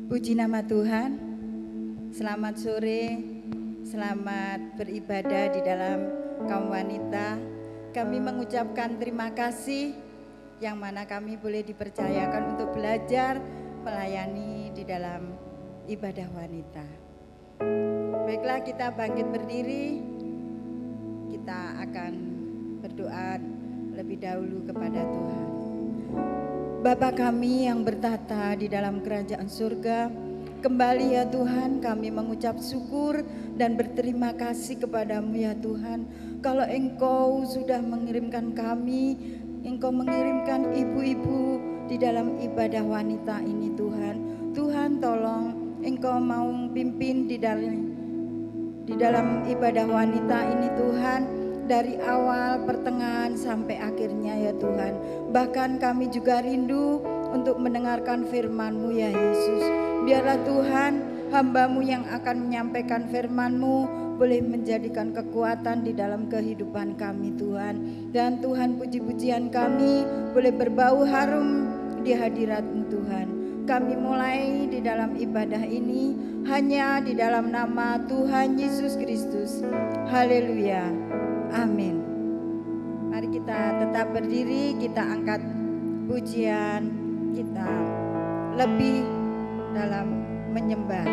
Puji nama Tuhan. Selamat sore, selamat beribadah di dalam kaum wanita. Kami mengucapkan terima kasih yang mana kami boleh dipercayakan untuk belajar melayani di dalam ibadah wanita. Baiklah, kita bangkit berdiri. Kita akan berdoa lebih dahulu kepada Tuhan. Bapa kami yang bertata di dalam kerajaan surga, kembali ya Tuhan kami mengucap syukur dan berterima kasih kepadamu ya Tuhan. Kalau Engkau sudah mengirimkan kami, Engkau mengirimkan ibu-ibu di dalam ibadah wanita ini Tuhan. Tuhan tolong Engkau mau pimpin di dalam ibadah wanita ini Tuhan. Dari awal, pertengahan, sampai akhirnya ya Tuhan. Bahkan kami juga rindu untuk mendengarkan firman-Mu ya Yesus. Biarlah Tuhan, hamba-Mu yang akan menyampaikan firman-Mu boleh menjadikan kekuatan di dalam kehidupan kami Tuhan. Dan Tuhan, puji-pujian kami boleh berbau harum di hadirat-Mu Tuhan. Kami mulai di dalam ibadah ini hanya di dalam nama Tuhan Yesus Kristus. Haleluya. Amin. Mari kita tetap berdiri, kita angkat pujian kita lebih dalam menyembah.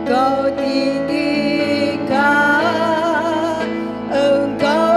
Kau tinggikan, Engkau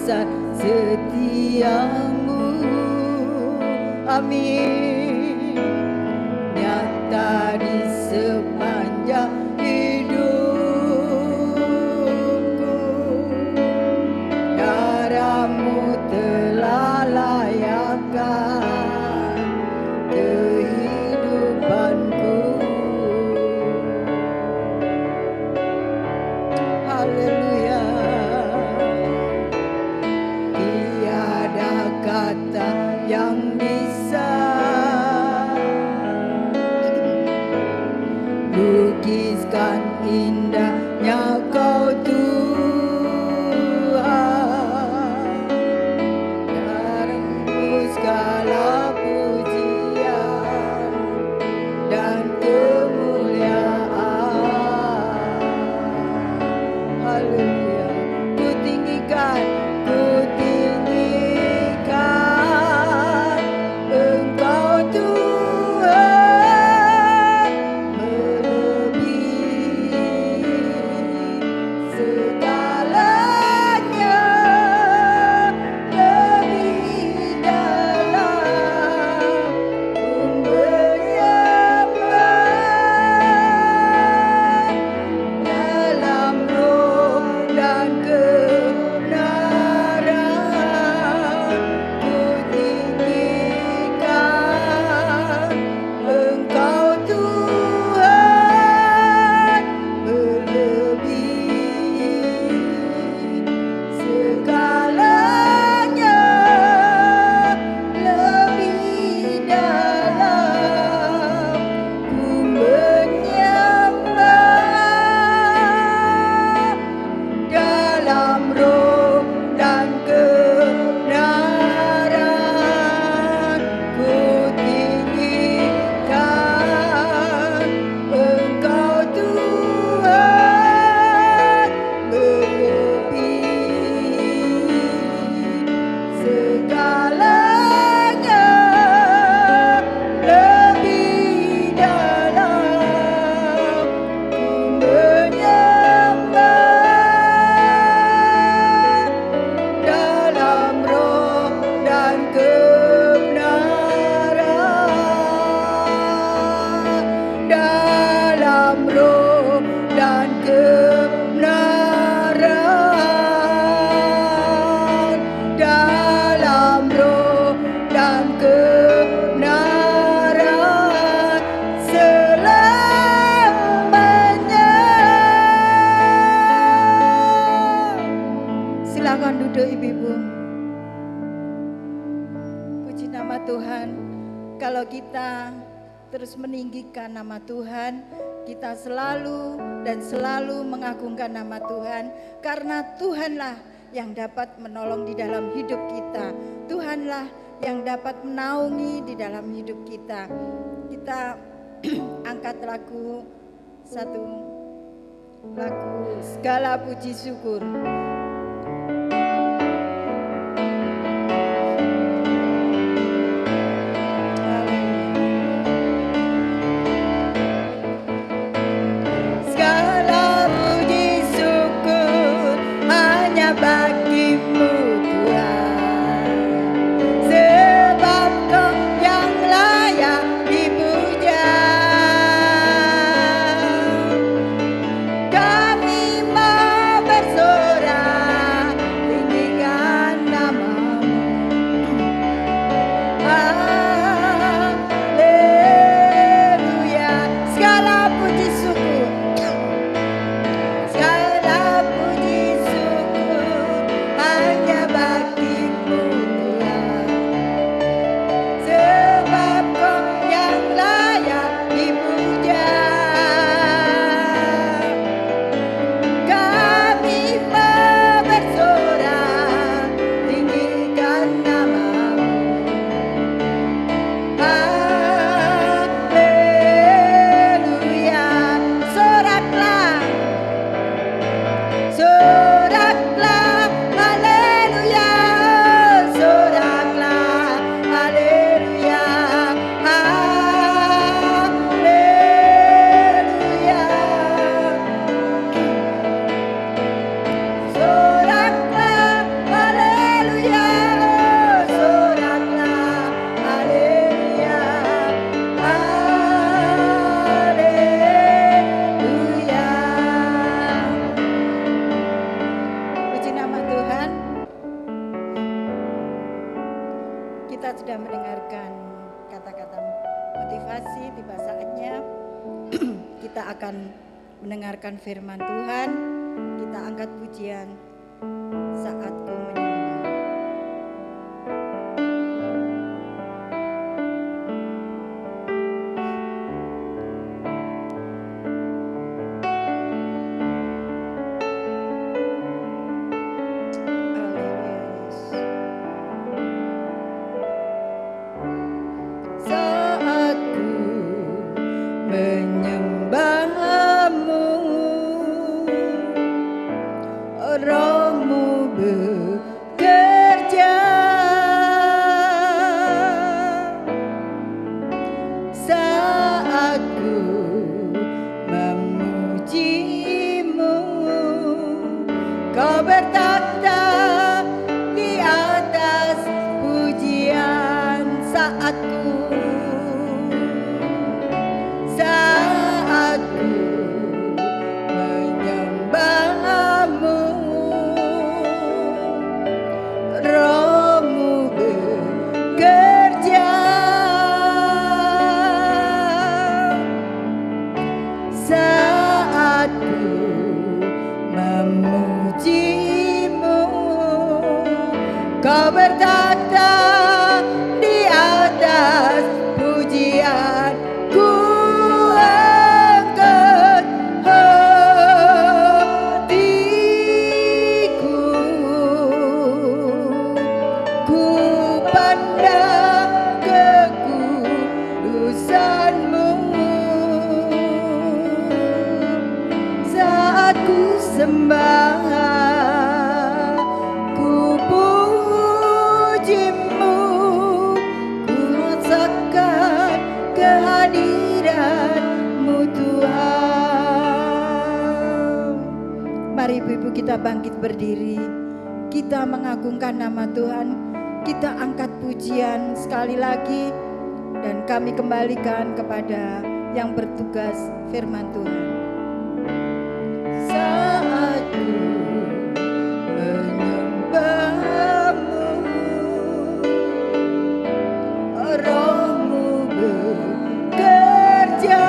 besar setiamu. Amin. Nyata di sepanjang hidupku, darahmu telah layakkan kehidupanku. Haleluya. Tiada kata yang bisa lukiskan indahnya Kau Tuhan. Darahmu segala pujian dan kemuliaan. Haleluya. Ku tinggikan Engkau Tuhan, melebihi segalanya, lebih dalam ku menyembah dalam roh dan kebenaran. Ku tinggikan Engkau Tuhan, melebihi segalanya, lebih dalam ku menyembah dalam roh dan kebenaran. Ku tinggikan Engkau Tuhan, melebihi segalanya, lebih dalam ku menyembah dalam roh dan kebenaran, dalam roh dan kebenaran, dalam roh dan kebenaran selamanya. Silakan duduk ibu-ibu. Puji nama Tuhan. Kalau kita terus meninggikan nama Tuhan, kita selalu dan selalu mengagungkan nama Tuhan, karena Tuhanlah yang dapat menolong di dalam hidup kita. Tuhanlah yang dapat menaungi di dalam hidup kita. Kita angkat satu lagu segala puji syukur. Segala puji syukur hanya bagimu Tuhan, sebab Kau yang layak dipuja. Kami mau bersorak tinggikan namamu. Haleluya. Segala puji syukur, segala puji syukur hanya kita sudah mendengarkan kata-kata motivasi, tiba saatnya kita akan mendengarkan firman Tuhan. Kita angkat pujian Saatku Menyembah. Rohmu bekerja, saat ku memujimu, kau bertata di atas pujian. Saat ku menyembahmu, Rohmu bekerja, saat ku memujimu, kau bertata di atas pujian. Ku angkat hatiku, ku pandang kekudusan-Mu, saat ku sembah, ku puji-Mu, ku rasakan kehadiran-Mu Tuhan. Mari ibu-ibu kita bangkit berdiri, kita mengagungkan nama Tuhan, kita angkat pujian sekali lagi, dan kami kembalikan kepada yang bertugas firman Tuhan. Saat ku menyembah-Mu, Roh-Mu bekerja,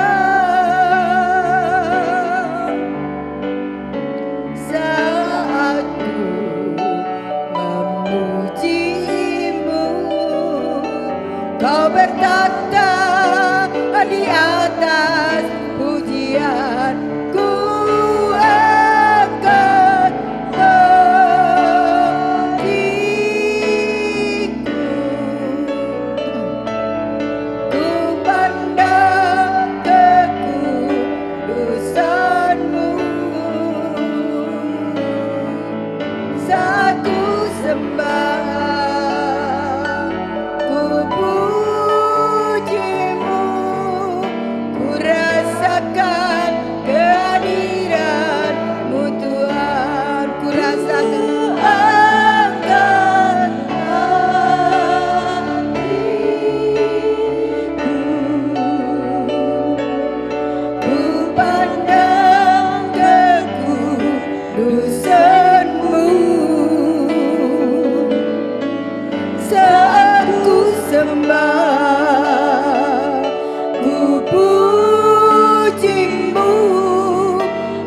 saat ku memuji-Mu, kau bertata di atas pujian. Ku angkat hatiku, ku pandang kekudusan-Mu, saat ku sembah, ku puji-Mu, ku rasakan kehadiran-Mu Tuhan. Ku rasakan, angkat hatiku, ku pandang kekudusan-Mu, saat ku sembah, ku puji-Mu,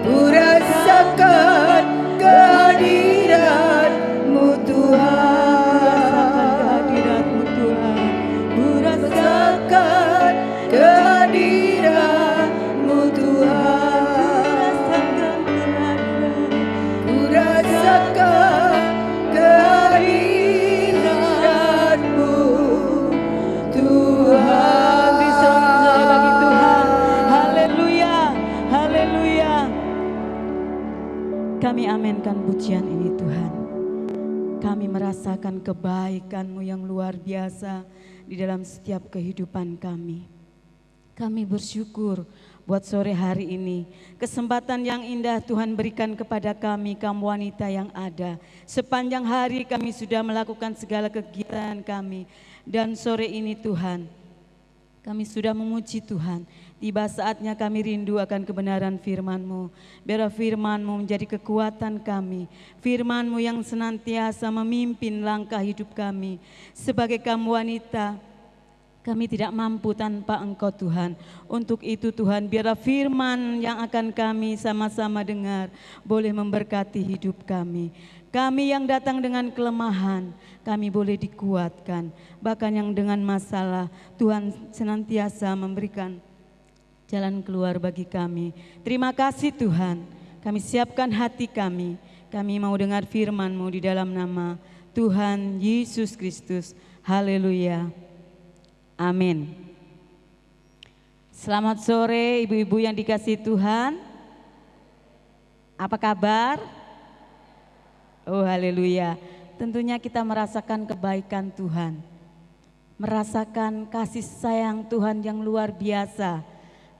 ku rasakan kehadiran-Mu Tuhan. Ku rasakan kehadiran-Mu Tuhan. Ku rasakan kehadiran-Mu Tuhan. Beri sorak-sorai bagi Tuhan. Haleluya, haleluya. Kami amenkan pujian ini Tuhan. Kami merasakan kebaikan-Mu yang luar biasa di dalam setiap kehidupan kami. Kami bersyukur buat sore hari ini. Kesempatan yang indah Tuhan berikan kepada kami, kaum wanita yang ada. Sepanjang hari kami sudah melakukan segala kegiatan kami. Dan sore ini Tuhan, kami sudah memuji Tuhan. Tiba saatnya kami rindu akan kebenaran firman-Mu. Biarlah firman-Mu menjadi kekuatan kami. Firman-Mu yang senantiasa memimpin langkah hidup kami. Sebagai kaum wanita, kami tidak mampu tanpa Engkau Tuhan. Untuk itu Tuhan, biarlah firman yang akan kami sama-sama dengar boleh memberkati hidup kami. Kami yang datang dengan kelemahan, kami boleh dikuatkan. Bahkan yang dengan masalah, Tuhan senantiasa memberikan jalan keluar bagi kami. Terima kasih Tuhan, kami siapkan hati kami. Kami mau dengar firman-Mu di dalam nama Tuhan Yesus Kristus. Haleluya. Amin. Selamat sore ibu-ibu yang dikasihi Tuhan. Apa kabar? Oh haleluya. Tentunya kita merasakan kebaikan Tuhan. Merasakan kasih sayang Tuhan yang luar biasa.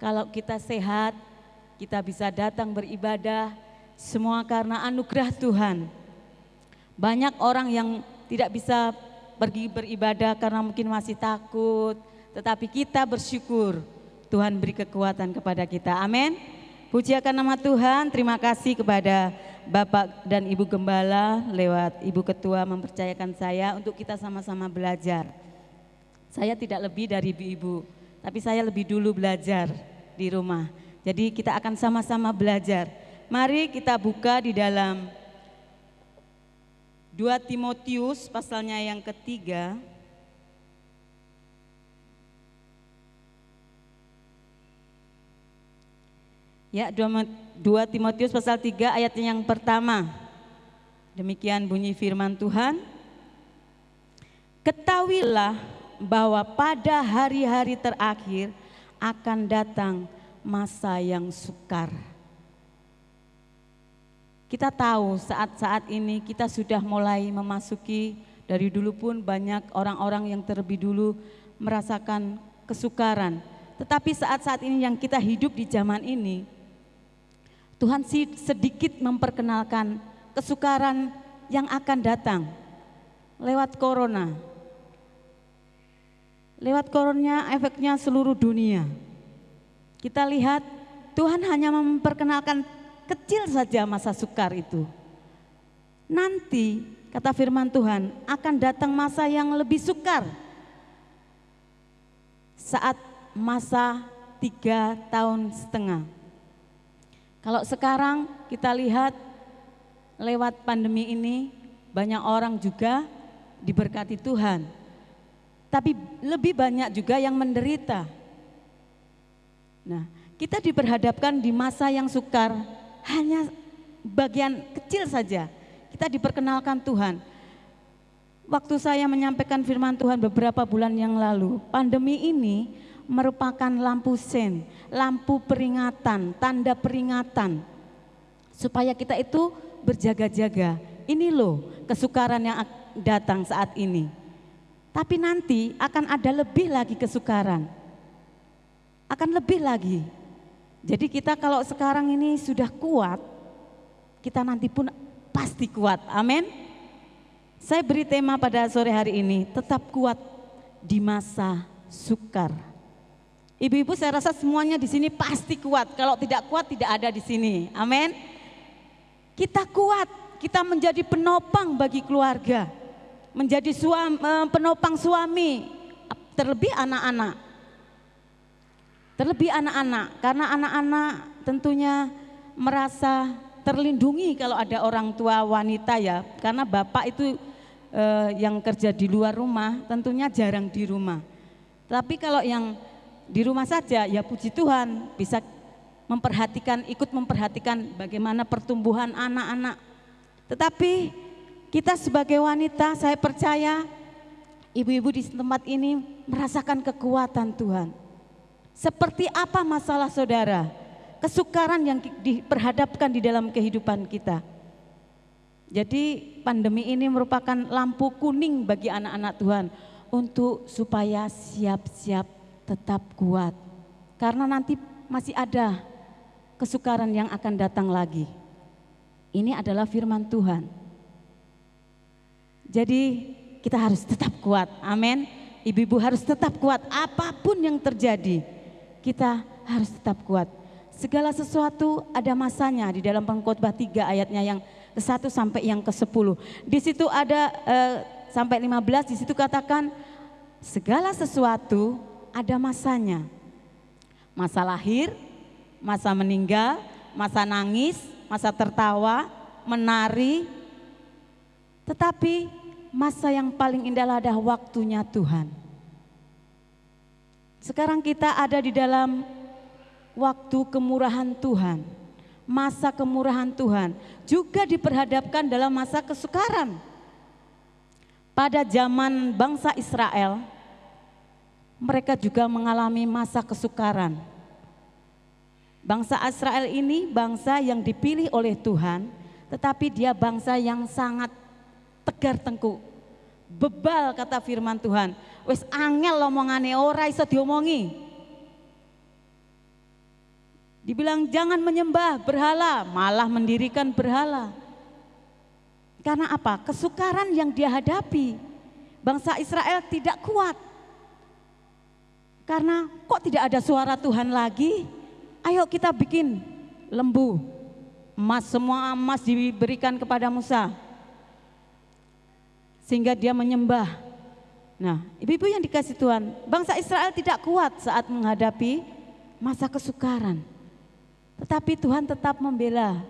Kalau kita sehat, kita bisa datang beribadah, semua karena anugerah Tuhan. Banyak orang yang tidak bisa pergi beribadah karena mungkin masih takut, tetapi kita bersyukur Tuhan beri kekuatan kepada kita. Amin. Puji akan nama Tuhan. Terima kasih kepada Bapak dan Ibu Gembala lewat Ibu Ketua mempercayakan saya untuk kita sama-sama belajar. Saya tidak lebih dari ibu-ibu, tapi saya lebih dulu belajar di rumah. Jadi kita akan sama-sama belajar. Mari kita buka di dalam 2 Timotius pasalnya yang ketiga. Ya, 2 Timotius pasal 3 ayat yang pertama. Demikian bunyi firman Tuhan. Ketahuilah bahwa pada hari-hari terakhir akan datang masa yang sukar. Kita tahu saat-saat ini kita sudah mulai memasuki, dari dulu pun banyak orang-orang yang terlebih dulu merasakan kesukaran. Tetapi saat-saat ini yang kita hidup di zaman ini, Tuhan sedikit memperkenalkan kesukaran yang akan datang lewat corona. Lewat corona efeknya seluruh dunia. Kita lihat Tuhan hanya memperkenalkan kecil saja masa sukar itu. Nanti kata firman Tuhan akan datang masa yang lebih sukar. Saat masa 3,5 tahun. Kalau sekarang kita lihat lewat pandemi ini banyak orang juga diberkati Tuhan. Tapi lebih banyak juga yang menderita. Nah, kita diperhadapkan di masa yang sukar hanya bagian kecil saja. Kita diperkenalkan Tuhan. Waktu saya menyampaikan firman Tuhan beberapa bulan yang lalu, pandemi ini merupakan lampu sen, lampu peringatan, tanda peringatan. Supaya kita itu berjaga-jaga. Ini loh kesukaran yang datang saat ini. Tapi nanti akan ada lebih lagi kesukaran. Akan lebih lagi. Jadi kita kalau sekarang ini sudah kuat, kita nanti pun pasti kuat. Amin. Saya beri tema pada sore hari ini, tetap kuat di masa sukar. Ibu-ibu saya rasa semuanya di sini pasti kuat. Kalau tidak kuat tidak ada di sini. Amin. Kita kuat, kita menjadi penopang bagi keluarga. Menjadi penopang suami, terlebih anak-anak. Terlebih anak-anak, karena anak-anak tentunya merasa terlindungi kalau ada orang tua wanita ya. Karena bapak itu yang kerja di luar rumah tentunya jarang di rumah. Tapi kalau yang di rumah saja ya puji Tuhan bisa ikut memperhatikan bagaimana pertumbuhan anak-anak. Tetapi kita sebagai wanita, saya percaya ibu-ibu di tempat ini merasakan kekuatan Tuhan. Seperti apa masalah saudara? Kesukaran yang diperhadapkan di dalam kehidupan kita. Jadi pandemi ini merupakan lampu kuning bagi anak-anak Tuhan untuk supaya siap-siap tetap kuat. Karena nanti masih ada kesukaran yang akan datang lagi. Ini adalah firman Tuhan. Jadi kita harus tetap kuat, amin. Ibu-ibu harus tetap kuat apapun yang terjadi. kita harus tetap kuat. Segala sesuatu ada masanya di dalam Pengkhotbah 3 ayatnya yang ke-1 sampai yang ke-10. Di situ ada sampai 15, di situ katakan segala sesuatu ada masanya. Masa lahir, masa meninggal, masa nangis, masa tertawa, menari. Tetapi masa yang paling indah adalah waktunya Tuhan. Sekarang kita ada di dalam waktu kemurahan Tuhan, masa kemurahan Tuhan, juga diperhadapkan dalam masa kesukaran. Pada zaman bangsa Israel, mereka juga mengalami masa kesukaran. Bangsa Israel ini bangsa yang dipilih oleh Tuhan, tetapi dia bangsa yang sangat tegar tengkuk. Bebal kata firman Tuhan, wis angel omongane ora iso diomongi. Dibilang jangan menyembah berhala, malah mendirikan berhala. Karena apa? Kesukaran yang dia hadapi. Bangsa Israel tidak kuat. Karena kok tidak ada suara Tuhan lagi? Ayo kita bikin lembu. Emas, semua emas diberikan kepada Musa. Sehingga dia menyembah. Nah, ibu-ibu yang dikasih Tuhan, bangsa Israel tidak kuat saat menghadapi masa kesukaran. Tetapi Tuhan tetap membela,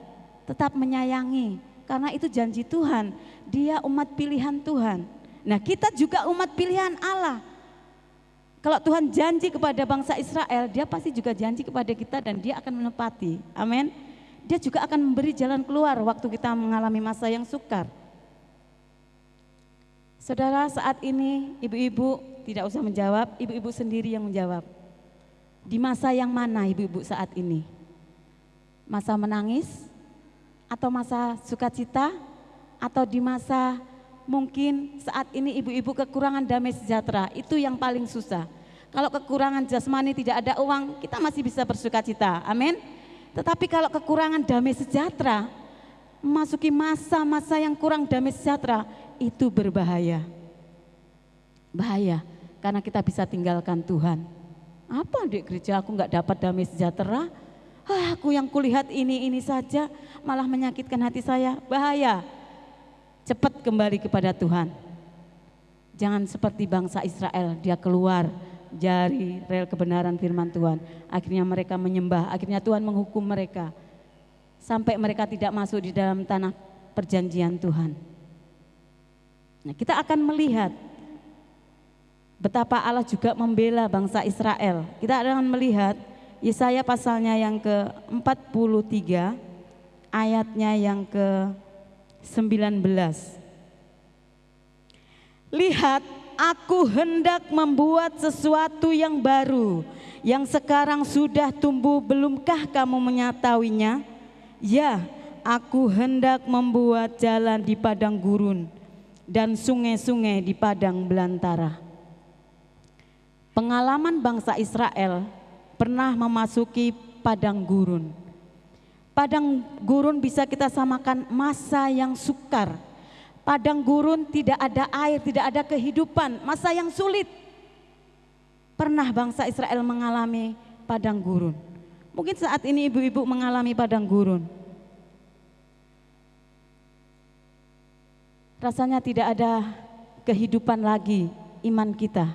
tetap menyayangi, karena itu janji Tuhan, dia umat pilihan Tuhan. Nah kita juga umat pilihan Allah. Kalau Tuhan janji kepada bangsa Israel, dia pasti juga janji kepada kita dan dia akan menepati, amin. Dia juga akan memberi jalan keluar waktu kita mengalami masa yang sukar. Saudara, saat ini ibu-ibu tidak usah menjawab, ibu-ibu sendiri yang menjawab. Di masa yang mana ibu-ibu saat ini? Masa menangis atau masa sukacita atau di masa mungkin saat ini ibu-ibu kekurangan damai sejahtera, itu yang paling susah. Kalau kekurangan jasmani tidak ada uang, kita masih bisa bersukacita, amin. Tetapi kalau kekurangan damai sejahtera, memasuki masa-masa yang kurang damai sejahtera, itu berbahaya. Bahaya, karena kita bisa tinggalkan Tuhan. Apa di gereja aku nggak dapat damai sejahtera? Aku yang kulihat ini saja malah menyakitkan hati saya. Bahaya. Cepat kembali kepada Tuhan. Jangan seperti bangsa Israel, dia keluar dari rel kebenaran firman Tuhan. Akhirnya mereka menyembah, akhirnya Tuhan menghukum mereka. Sampai mereka tidak masuk di dalam tanah perjanjian Tuhan. Nah, kita akan melihat betapa Allah juga membela bangsa Israel. Kita akan melihat Yesaya pasalnya yang ke-43 ayatnya yang ke-19. Lihat, aku hendak membuat sesuatu yang baru, yang sekarang sudah tumbuh, belumkah kamu mengetahuinya? Ya, aku hendak membuat jalan di padang gurun dan sungai-sungai di padang belantara. Pengalaman bangsa Israel pernah memasuki padang gurun. Padang gurun bisa kita samakan masa yang sukar. Padang gurun tidak ada air, tidak ada kehidupan, masa yang sulit. Pernah bangsa Israel mengalami padang gurun. Mungkin saat ini ibu-ibu mengalami padang gurun. Rasanya tidak ada kehidupan lagi iman kita.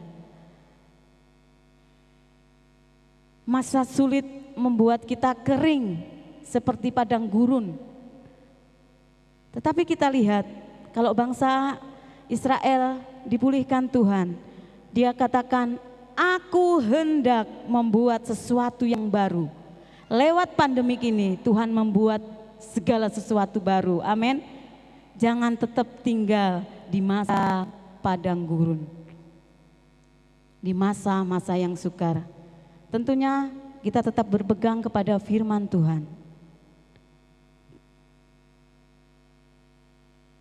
Masa sulit membuat kita kering seperti padang gurun. Tetapi kita lihat kalau bangsa Israel dipulihkan Tuhan, dia katakan, aku hendak membuat sesuatu yang baru. Lewat pandemik ini Tuhan membuat segala sesuatu baru, amin. Jangan tetap tinggal di masa padang gurun, di masa-masa yang sukar. Tentunya kita tetap berpegang kepada firman Tuhan.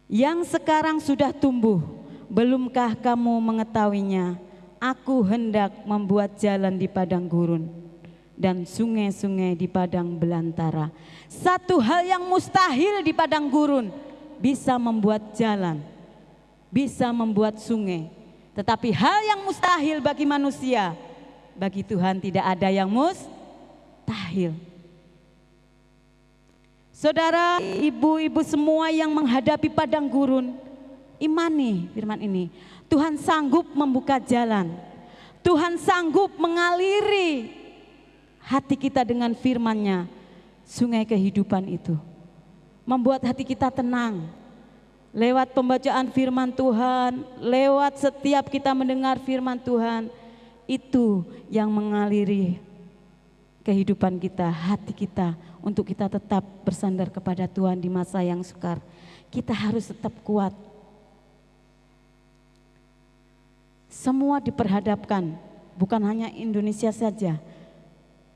Yang sekarang sudah tumbuh, belumkah kamu mengetahuinya? Aku hendak membuat jalan di padang gurun dan sungai-sungai di padang belantara. Satu hal yang mustahil di padang gurun bisa membuat jalan, bisa membuat sungai. Tetapi hal yang mustahil bagi manusia Bagi Tuhan tidak ada yang mustahil. Saudara, ibu-ibu semua yang menghadapi padang gurun, imani firman ini. Tuhan sanggup membuka jalan. Tuhan sanggup mengaliri hati kita dengan firman-Nya, sungai kehidupan itu. Membuat hati kita tenang. Lewat pembacaan firman Tuhan, lewat setiap kita mendengar firman Tuhan, itu yang mengaliri kehidupan kita, hati kita, untuk kita tetap bersandar kepada Tuhan di masa yang sukar. Kita harus tetap kuat. Semua diperhadapkan, bukan hanya Indonesia saja,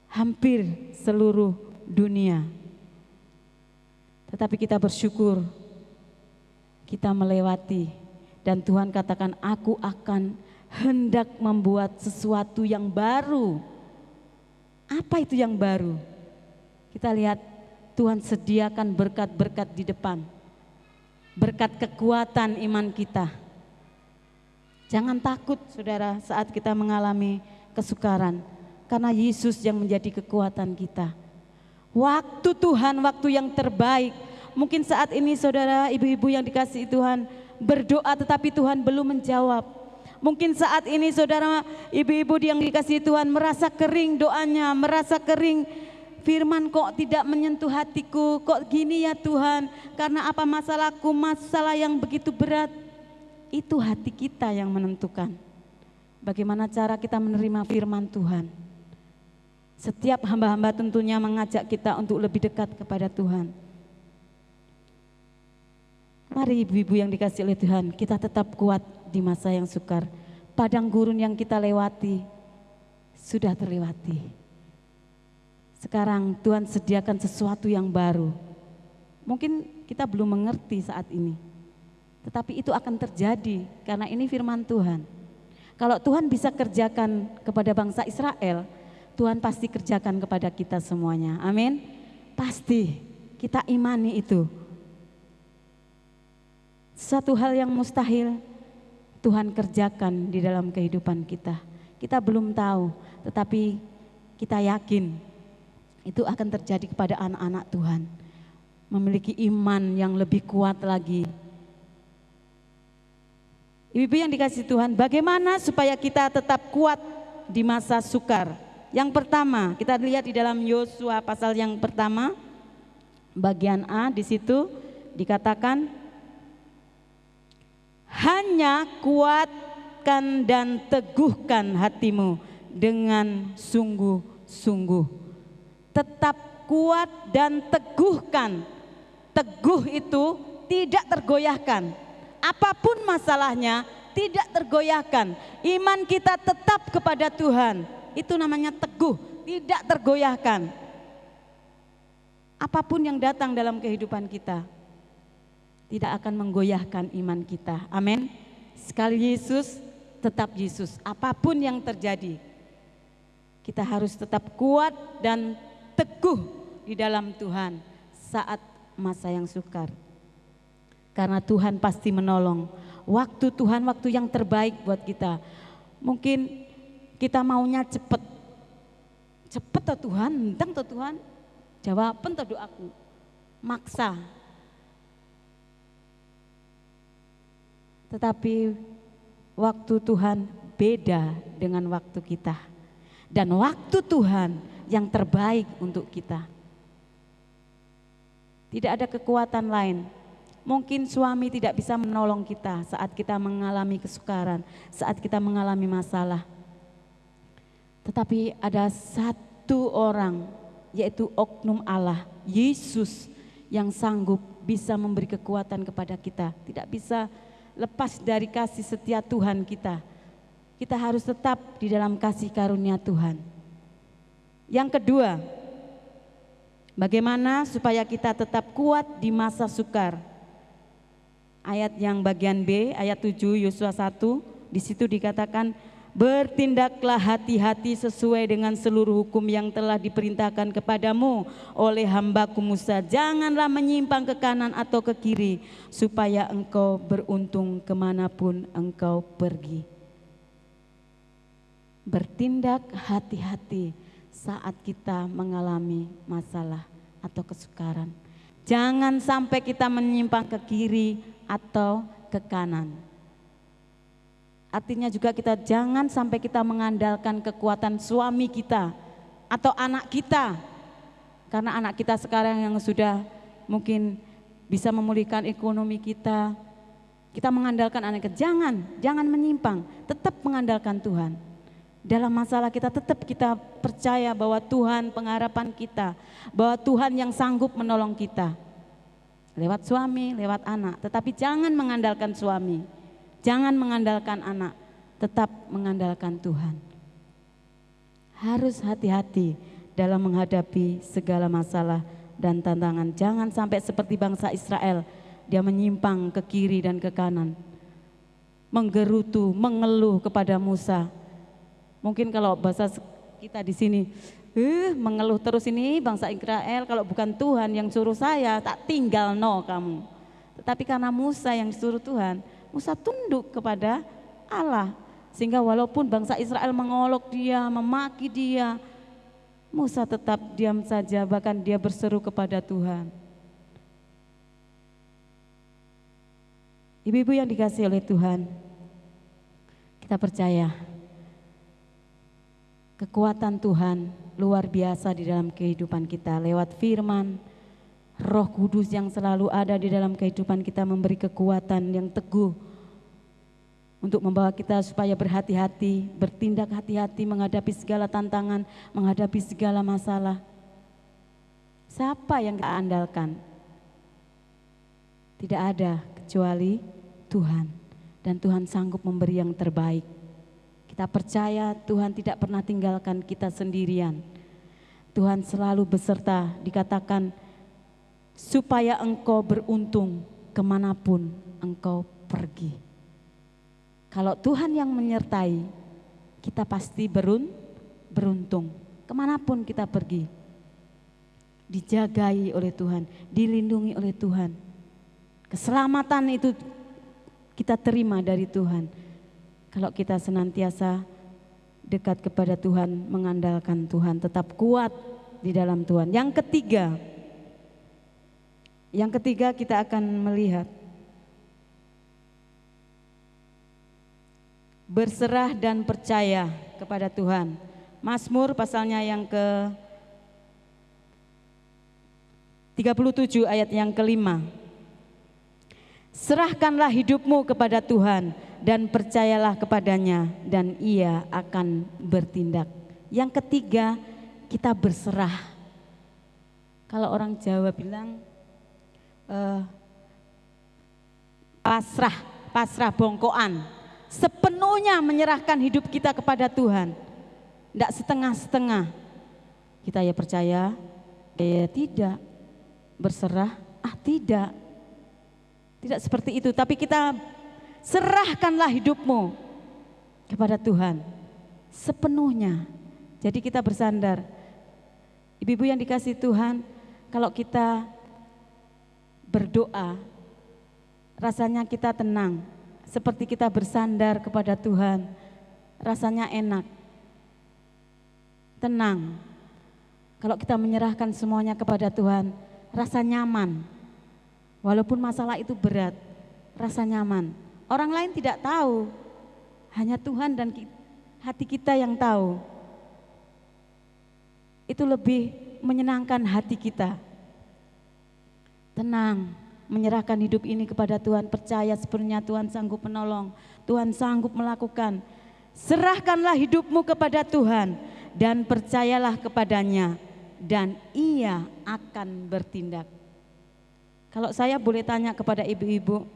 hampir seluruh dunia. Tetapi kita bersyukur, kita melewati, dan Tuhan katakan, aku akan hendak membuat sesuatu yang baru. Apa itu yang baru? Kita lihat Tuhan sediakan berkat-berkat di depan. Berkat kekuatan iman kita. Jangan takut saudara saat kita mengalami kesukaran. Karena Yesus yang menjadi kekuatan kita. Waktu Tuhan, waktu yang terbaik. Mungkin saat ini saudara, ibu-ibu yang dikasihi Tuhan berdoa tetapi Tuhan belum menjawab. Mungkin saat ini saudara, ibu-ibu yang dikasihi Tuhan merasa kering doanya, merasa kering, firman kok tidak menyentuh hatiku, kok gini ya Tuhan, karena apa masalahku, masalah yang begitu berat. Itu hati kita yang menentukan bagaimana cara kita menerima firman Tuhan. Setiap hamba-hamba tentunya mengajak kita untuk lebih dekat kepada Tuhan. Mari ibu-ibu yang dikasihi oleh Tuhan, kita tetap kuat di masa yang sukar. Padang gurun yang kita lewati sudah terlewati. Sekarang Tuhan sediakan sesuatu yang baru. Mungkin kita belum mengerti saat ini, tetapi itu akan terjadi karena ini firman Tuhan. Kalau Tuhan bisa kerjakan kepada bangsa Israel, Tuhan pasti kerjakan kepada kita semuanya. Amin. Pasti kita imani itu. Satu hal yang mustahil Tuhan kerjakan di dalam kehidupan kita. Kita belum tahu, tetapi kita yakin itu akan terjadi kepada anak-anak Tuhan. Memiliki iman yang lebih kuat lagi. Ibu yang dikasihi Tuhan, bagaimana supaya kita tetap kuat di masa sukar? Yang pertama, kita lihat di dalam Yosua pasal yang pertama, bagian A, di situ dikatakan, hanya kuatkan dan teguhkan hatimu dengan sungguh-sungguh. Tetap kuat dan teguhkan. Teguh itu tidak tergoyahkan. Apapun masalahnya tidak tergoyahkan. Iman kita tetap kepada Tuhan. Itu namanya teguh, tidak tergoyahkan. Apapun yang datang dalam kehidupan kita tidak akan menggoyahkan iman kita. Amin. Sekali Yesus, tetap Yesus. Apapun yang terjadi, kita harus tetap kuat dan teguh di dalam Tuhan saat masa yang sukar. Karena Tuhan pasti menolong. Waktu Tuhan, waktu yang terbaik buat kita. Mungkin kita maunya cepet. Cepet toh Tuhan, ndang toh Tuhan. Jawaban toh doaku. Maksa. Tetapi waktu Tuhan beda dengan waktu kita. Dan waktu Tuhan yang terbaik untuk kita. Tidak ada kekuatan lain. Mungkin suami tidak bisa menolong kita saat kita mengalami kesukaran, saat kita mengalami masalah. Tetapi ada satu orang, yaitu oknum Allah, Yesus, yang sanggup bisa memberi kekuatan kepada kita. Tidak bisa lepas dari kasih setia Tuhan kita. Kita harus tetap di dalam kasih karunia Tuhan. Yang kedua, bagaimana supaya kita tetap kuat di masa sukar? Ayat yang bagian B, ayat 7 Yosua 1, di situ dikatakan, bertindaklah hati-hati sesuai dengan seluruh hukum yang telah diperintahkan kepadamu oleh hambaku Musa. Janganlah menyimpang ke kanan atau ke kiri, supaya engkau beruntung kemanapun engkau pergi. bertindak hati-hati saat kita mengalami masalah atau kesukaran. Jangan sampai kita menyimpang ke kiri atau ke kanan. Artinya juga kita jangan sampai kita mengandalkan kekuatan suami kita atau anak kita. Karena anak kita sekarang yang sudah mungkin bisa memulihkan ekonomi kita, kita mengandalkan anak kita. Jangan menyimpang, tetap mengandalkan Tuhan. Dalam masalah kita tetap kita percaya bahwa Tuhan pengharapan kita, bahwa Tuhan yang sanggup menolong kita. Lewat suami, lewat anak, tetapi jangan mengandalkan suami, jangan mengandalkan anak, tetap mengandalkan Tuhan. Harus hati-hati dalam menghadapi segala masalah dan tantangan. Jangan sampai seperti bangsa Israel, dia menyimpang ke kiri dan ke kanan, menggerutu, mengeluh kepada Musa. Mungkin kalau bahasa kita di sini, mengeluh terus ini bangsa Israel, kalau bukan Tuhan yang suruh saya, tak tinggal no kamu. Tetapi karena Musa yang disuruh Tuhan, Musa tunduk kepada Allah. Sehingga walaupun bangsa Israel mengolok dia, memaki dia, Musa tetap diam saja, bahkan dia berseru kepada Tuhan. Ibu-ibu yang dikasihi oleh Tuhan, kita percaya kekuatan Tuhan luar biasa di dalam kehidupan kita lewat firman, Roh Kudus yang selalu ada di dalam kehidupan kita memberi kekuatan yang teguh untuk membawa kita supaya berhati-hati, bertindak hati-hati menghadapi segala tantangan, menghadapi segala masalah. Siapa yang kita andalkan? Tidak ada kecuali Tuhan, dan Tuhan sanggup memberi yang terbaik. Kita percaya Tuhan tidak pernah tinggalkan kita sendirian. Tuhan selalu beserta, dikatakan supaya engkau beruntung kemanapun engkau pergi. Kalau Tuhan yang menyertai, kita pasti beruntung kemanapun kita pergi. Dijagai oleh Tuhan, dilindungi oleh Tuhan. Keselamatan itu kita terima dari Tuhan. Kalau kita senantiasa dekat kepada Tuhan, mengandalkan Tuhan, tetap kuat di dalam Tuhan. Yang ketiga kita akan melihat berserah dan percaya kepada Tuhan. Mazmur pasalnya yang ke-37 ayat yang ke-5. Serahkanlah hidupmu kepada Tuhan dan percayalah kepadanya dan Ia akan bertindak. Yang ketiga, kita berserah. Kalau orang Jawa bilang pasrah bongkoan. Sepenuhnya menyerahkan hidup kita kepada Tuhan, tidak setengah-setengah. Kita ya percaya, ya tidak, berserah, tidak seperti itu. Tapi kita serahkanlah hidupmu kepada Tuhan sepenuhnya. Jadi kita bersandar. Ibu-ibu yang dikasihi Tuhan, kalau kita berdoa, rasanya kita tenang. Seperti kita bersandar kepada Tuhan, rasanya enak, tenang. Kalau kita menyerahkan semuanya kepada Tuhan, rasa nyaman. Walaupun masalah itu berat, rasa nyaman. Orang lain tidak tahu, hanya Tuhan dan hati kita yang tahu. Itu lebih menyenangkan hati kita. Tenang. Menyerahkan hidup ini kepada Tuhan, percaya sepenuhnya Tuhan sanggup menolong, Tuhan sanggup melakukan. Serahkanlah hidupmu kepada Tuhan dan percayalah kepadanya dan Ia akan bertindak. Kalau saya boleh tanya kepada ibu-ibu,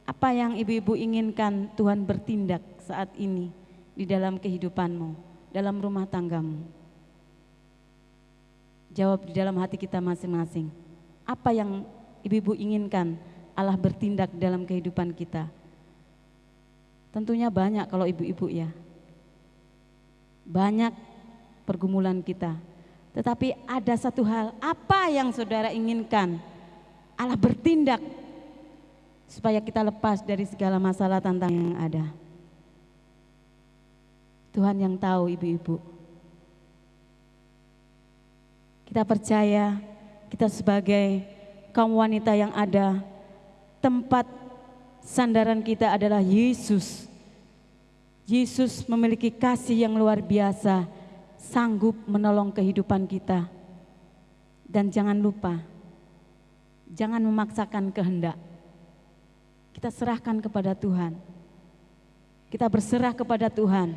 apa yang ibu-ibu inginkan Tuhan bertindak saat ini di dalam kehidupanmu, dalam rumah tanggamu? Jawab di dalam hati kita masing-masing. Apa yang ibu-ibu inginkan Allah bertindak dalam kehidupan kita? Tentunya banyak kalau ibu-ibu ya. Banyak pergumulan kita. Tetapi ada satu hal, apa yang saudara inginkan Allah bertindak supaya kita lepas dari segala masalah tantangan yang ada? Tuhan yang tahu ibu-ibu. Kita percaya kita sebagai kaum wanita yang ada, tempat sandaran kita adalah Yesus. Yesus memiliki kasih yang luar biasa, sanggup menolong kehidupan kita. Dan jangan lupa, jangan memaksakan kehendak. Kita serahkan kepada Tuhan. Kita berserah kepada Tuhan,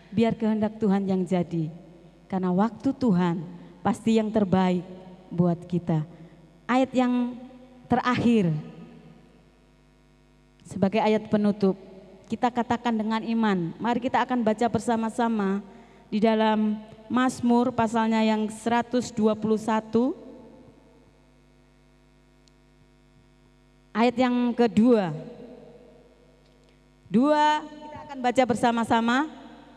biar kehendak Tuhan yang jadi. Karena waktu Tuhan pasti yang terbaik buat kita. Ayat yang terakhir, sebagai ayat penutup, kita katakan dengan iman. Mari kita akan baca bersama-sama di dalam Mazmur pasalnya yang 121. Ayat yang kedua. Kita akan baca bersama-sama.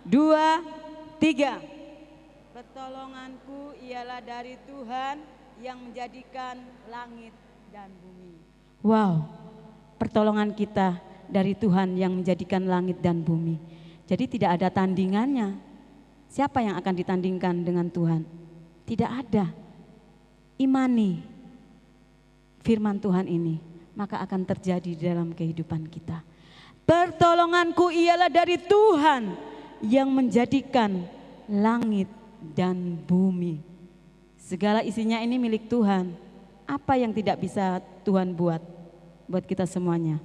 2, 3. Pertolonganku ialah dari Tuhan yang menjadikan langit dan bumi. Wow, pertolongan kita dari Tuhan yang menjadikan langit dan bumi. Jadi tidak ada tandingannya. Siapa yang akan ditandingkan dengan Tuhan? Tidak ada. Imani firman Tuhan ini, maka akan terjadi di dalam kehidupan kita. Pertolonganku ialah dari Tuhan yang menjadikan langit dan bumi. Segala isinya ini milik Tuhan. Apa yang tidak bisa Tuhan buat kita semuanya?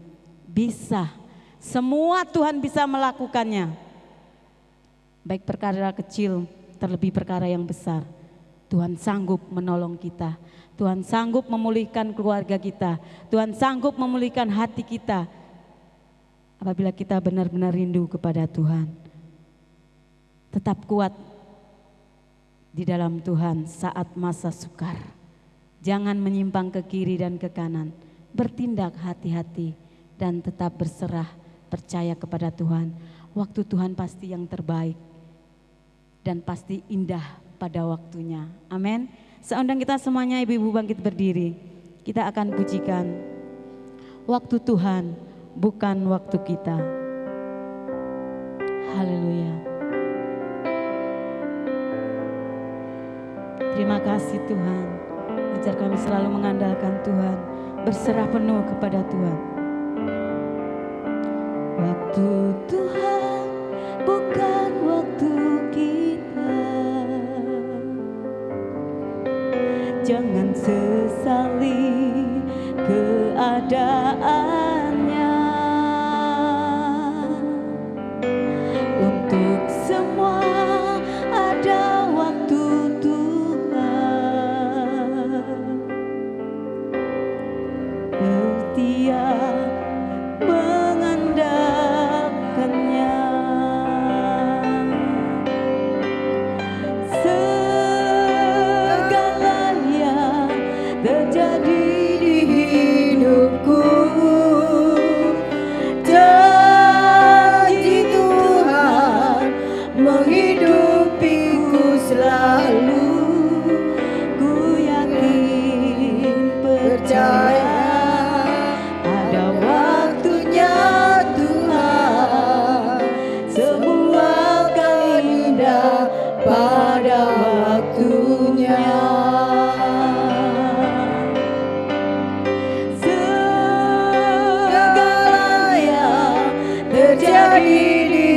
Bisa. Semua Tuhan bisa melakukannya. Baik perkara kecil, terlebih perkara yang besar. Tuhan sanggup menolong kita. Tuhan sanggup memulihkan keluarga kita. Tuhan sanggup memulihkan hati kita. Apabila kita benar-benar rindu kepada Tuhan. Tetap kuat di dalam Tuhan saat masa sukar. Jangan menyimpang ke kiri dan ke kanan. Bertindak hati-hati dan tetap berserah, percaya kepada Tuhan. Waktu Tuhan pasti yang terbaik dan pasti indah pada waktunya. Amin. Seundang kita semuanya ibu-ibu bangkit berdiri. Kita akan pujikan waktu Tuhan, bukan waktu kita. Haleluya. Terima kasih Tuhan. Ajar kami selalu mengandalkan Tuhan, berserah penuh kepada Tuhan. Waktu Tuhan bukan waktu kita. Jangan sesali keadaannya. Untuk semua ada waktu Tuhan. Bertiap mengandalkannya. Segala yang terjadi di hidupku, janji Tuhan menghidupiku selalu. Ku yakin, percaya ada waktunya Tuhan. Semua akan indah pada waktunya. Segala yang terjadi di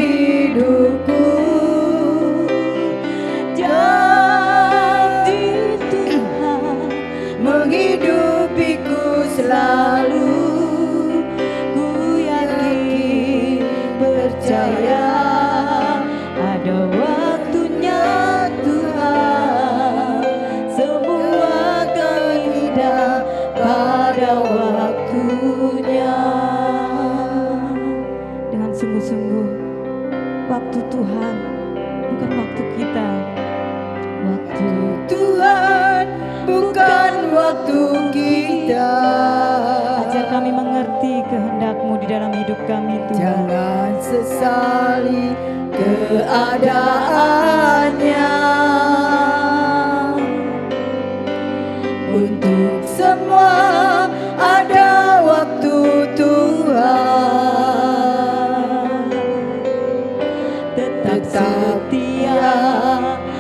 hidupku, janji Tuhan menghidupiku selalu. Ku yakin, percaya ada waktunya Tuhan. Semua akan indah pada waktunya. Dengan sungguh-sungguh, waktu Tuhan bukan waktu kita. Waktu Tuhan bukan waktu kita. Ajar kami mengerti kehendak-Mu di dalam hidup kami Tuhan. Jangan sesali keadaannya. Untuk semua ada waktu Tuhan. Tetap tetap setia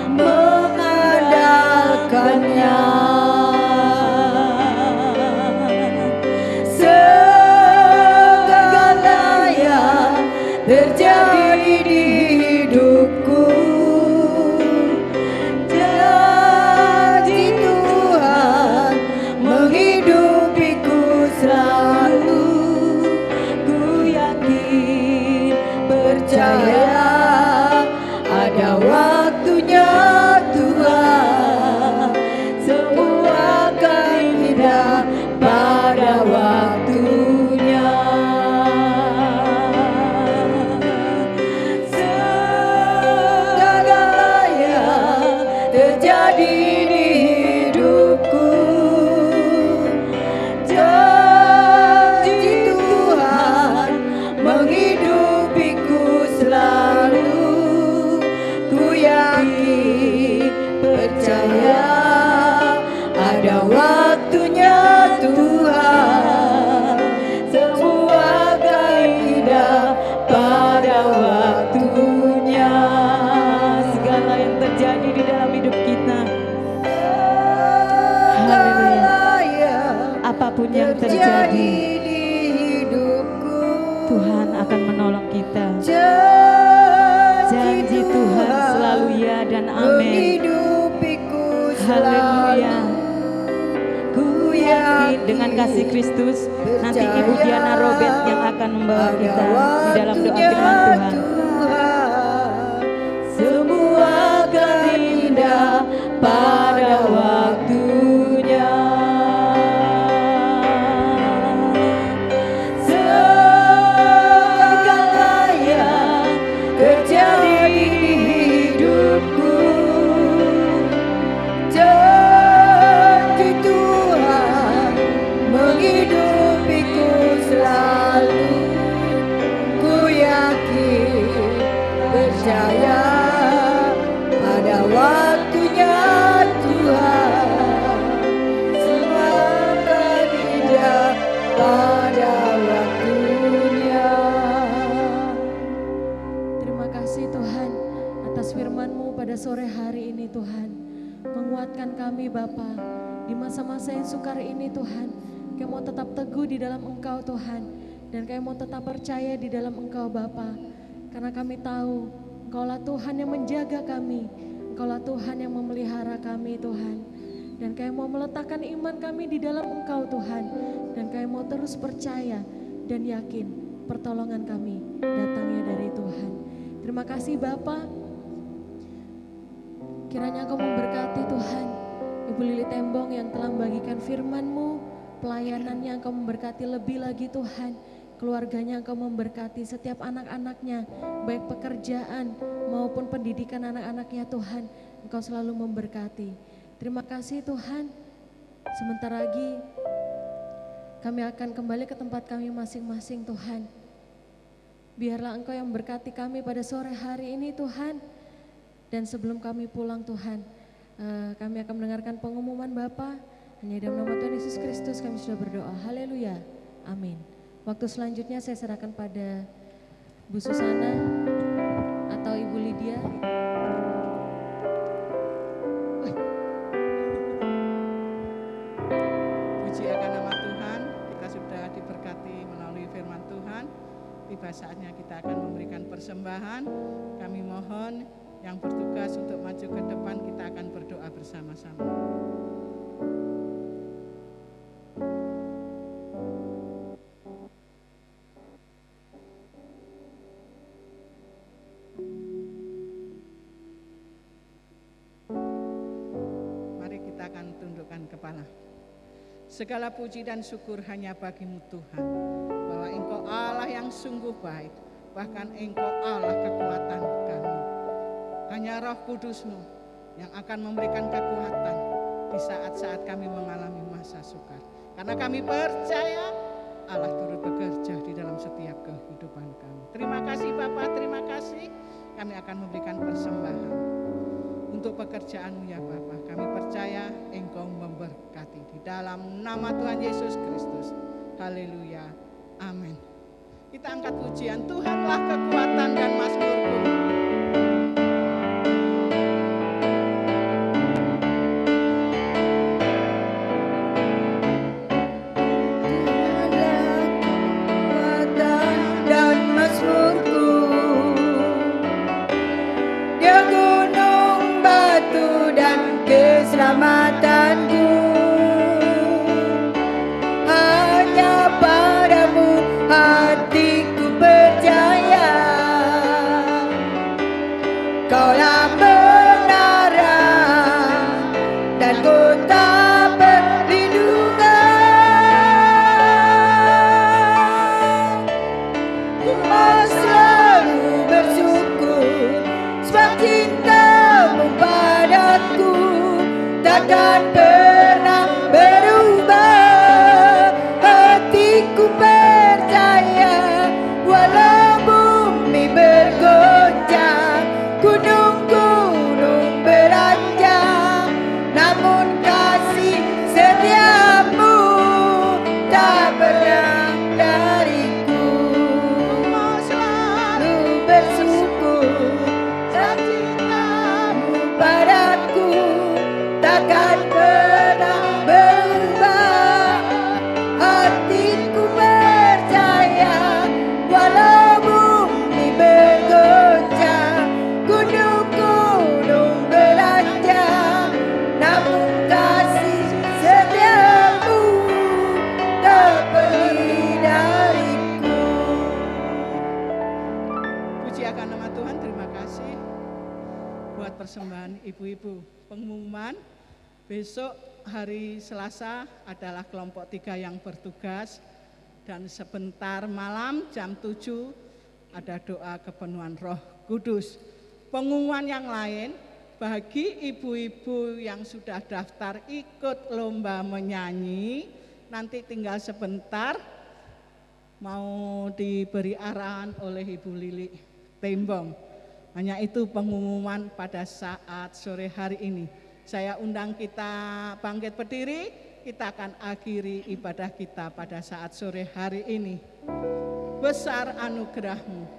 mengandalkannya. Segala yang terjadi di hidupku, janji Tuhan menghidupiku selalu. Ku yakin, percaya ada waktunya Tuhan, semua akan indah pada waktunya. Segala yang terjadi di hidupku, janji Tuhan menghidupiku selalu. Ku yakin, percaya ada waktunya Tuhan, semua akan indah pada waktunya. Segala yang terjadi di dalam hidup kita, haleluya, apapun yang terjadi, di hidupku, Tuhan akan menolong kita. Janji Tuhan selalu ya dan amin. menghidupiku Haleluya. selalu. Ku yakin dengan kasih Kristus, nanti Ibu Diana Robert yang akan membawa kita di dalam doa firman Tuhan. Semua akan indah pada waktunya. Segala yang terjadi di hidupku, janji Tuhan menghidupiku selalu. Ku yakin, percaya ada waktunya Tuhan, semua akan indah pada waktunya. Terima kasih Tuhan atas firman-Mu pada sore hari ini Tuhan. Menguatkan kami Bapa di masa-masa yang sukar ini Tuhan. Kami mau tetap teguh di dalam Engkau Tuhan. Dan kami mau tetap percaya di dalam Engkau Bapa. Karena kami tahu Engkaulah Tuhan yang menjaga kami. Engkaulah Tuhan yang memelihara kami Tuhan. Dan kami mau meletakkan iman kami di dalam Engkau Tuhan. Dan kami mau terus percaya dan yakin pertolongan kami datangnya dari Tuhan. Terima kasih Bapa. Kiranya Engkau memberkati Tuhan Ibu Lili Tembong yang telah membagikan firman-Mu, pelayanannya Engkau memberkati lebih lagi Tuhan. Keluarganya Engkau memberkati setiap anak-anaknya, baik pekerjaan maupun pendidikan anak-anaknya Tuhan. Engkau selalu memberkati. Terima kasih Tuhan. Sebentar lagi kami akan kembali ke tempat kami masing-masing Tuhan. Biarlah Engkau yang memberkati kami pada sore hari ini Tuhan. Dan sebelum kami pulang Tuhan, kami akan mendengarkan pengumuman Bapa. Hanya dalam nama Tuhan Yesus Kristus kami sudah berdoa. Haleluya. Amin. Waktu selanjutnya saya serahkan pada Bu Susana atau Ibu Lydia. Puji akan nama Tuhan, kita sudah diberkati melalui firman Tuhan. Tiba saatnya kita akan memberikan persembahan. Kami mohon yang bertugas untuk maju ke depan, kita akan berdoa bersama-sama. Mari kita akan tundukkan kepala. Segala puji dan syukur hanya bagi-Mu Tuhan, bahwa Engkau Allah yang sungguh baik, bahkan Engkau Allah kekuatan kami. Hanya Roh Kudus-Mu yang akan memberikan kekuatan di saat-saat kami mengalami masa sukar. Karena kami percaya Allah turut bekerja di dalam setiap kehidupan kami. Terima kasih Bapa, terima kasih. Kami akan memberikan persembahan untuk pekerjaan-Mu ya Bapa. Kami percaya Engkau memberkati di dalam nama Tuhan Yesus Kristus. Haleluya. Amin. Kita angkat pujian, Tuhanlah kekuatan dan mazmurku. keselamatanku. Hanya padamu hatiku percaya, Kaulah menara dan kota perlindungan. Ku mau selalu bersyukur sebab cintamu padaku takkan pernah berubah. Hatiku percaya walau bumi bergoncang, gunung-gunung beranjak, namun kasih setiamu tak pernah dariku. Mau selalu bersyukur sebab cintamu padaku takkan pernah berubah. Hatiku percaya walau bumi bergoncang, gunung-gunung beranjak, namun kasih setiamu tak pergi dariku. Puji akan nama Tuhan, terima kasih buat persembahan ibu-ibu. Pengumuman, besok hari Selasa adalah kelompok 3 yang bertugas, dan sebentar malam jam 7 ada doa kepenuhan Roh Kudus. Pengumuman yang lain, bagi ibu-ibu yang sudah daftar ikut lomba menyanyi, nanti tinggal sebentar mau diberi arahan oleh Ibu Lili Tembong. Hanya itu pengumuman pada saat sore hari ini. Saya undang kita bangkit berdiri, kita akan akhiri ibadah kita pada saat sore hari ini. Besar anugerah-Mu.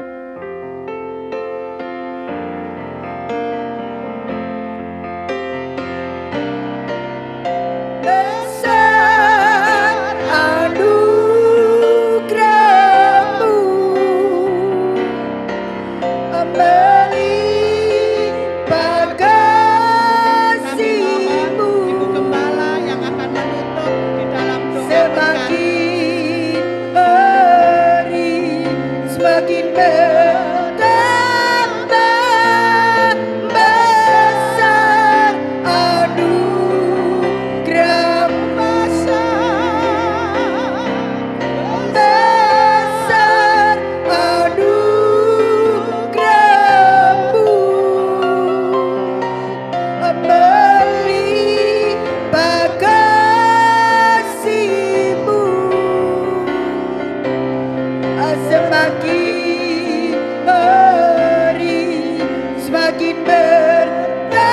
Besar anugerah-Mu, melimpah kasih-Mu. Ibu Gembala yang akan menutup di dalam doa berkat. Semakin hari semakin bertambah besar anugerah, besar anugerah-Mu, melimpah kasih-Mu. Semakin hari semakin bertambah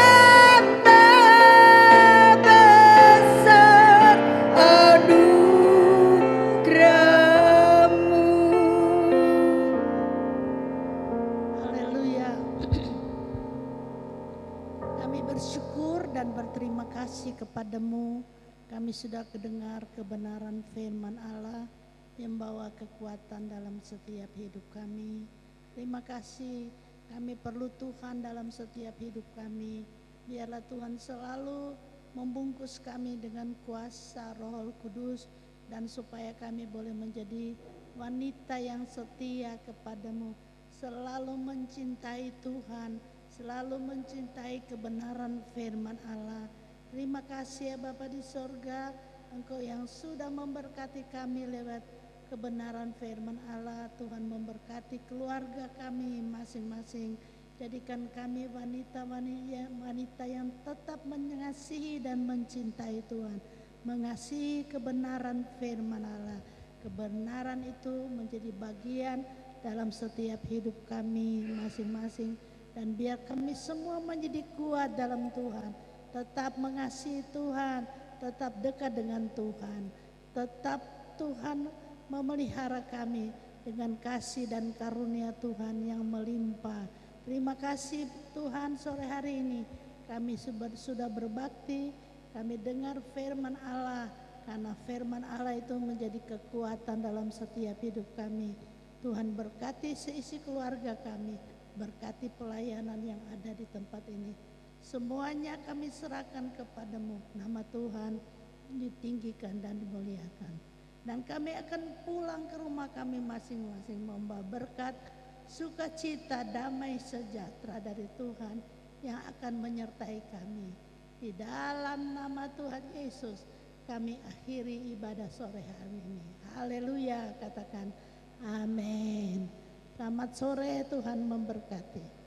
besar anugerah-Mu. Haleluya. Kami bersyukur dan berterima kasih kepadamu. Kami sudah kedengar kebenaran firman Allah yang membawa kekuatan dalam setiap hidup kami. Terima kasih, kami perlu Tuhan dalam setiap hidup kami. Biarlah Tuhan selalu membungkus kami dengan kuasa Roh Kudus, dan supaya kami boleh menjadi wanita yang setia kepadamu, selalu mencintai Tuhan, selalu mencintai kebenaran firman Allah. Terima kasih ya Bapa di sorga, Engkau yang sudah memberkati kami lewat kebenaran firman Allah. Tuhan memberkati keluarga kami masing-masing. Jadikan kami wanita yang tetap mengasihi dan mencintai Tuhan, mengasihi kebenaran firman Allah. Kebenaran itu menjadi bagian dalam setiap hidup kami masing-masing, dan biar kami semua menjadi kuat dalam Tuhan, tetap mengasihi Tuhan, tetap dekat dengan Tuhan, tetap Tuhan memelihara kami dengan kasih dan karunia Tuhan yang melimpah. Terima kasih Tuhan, sore hari ini kami sudah berbakti, kami dengar firman Allah, karena firman Allah itu menjadi kekuatan dalam setiap hidup kami. Tuhan berkati seisi keluarga kami, berkati pelayanan yang ada di tempat ini. Semuanya kami serahkan kepadamu. Nama Tuhan ditinggikan dan dimuliakan. Dan kami akan pulang ke rumah kami masing-masing membawa berkat, sukacita, damai, sejahtera dari Tuhan yang akan menyertai kami. Di dalam nama Tuhan Yesus kami akhiri ibadah sore hari ini. Haleluya, katakan amin. Selamat sore, Tuhan memberkati.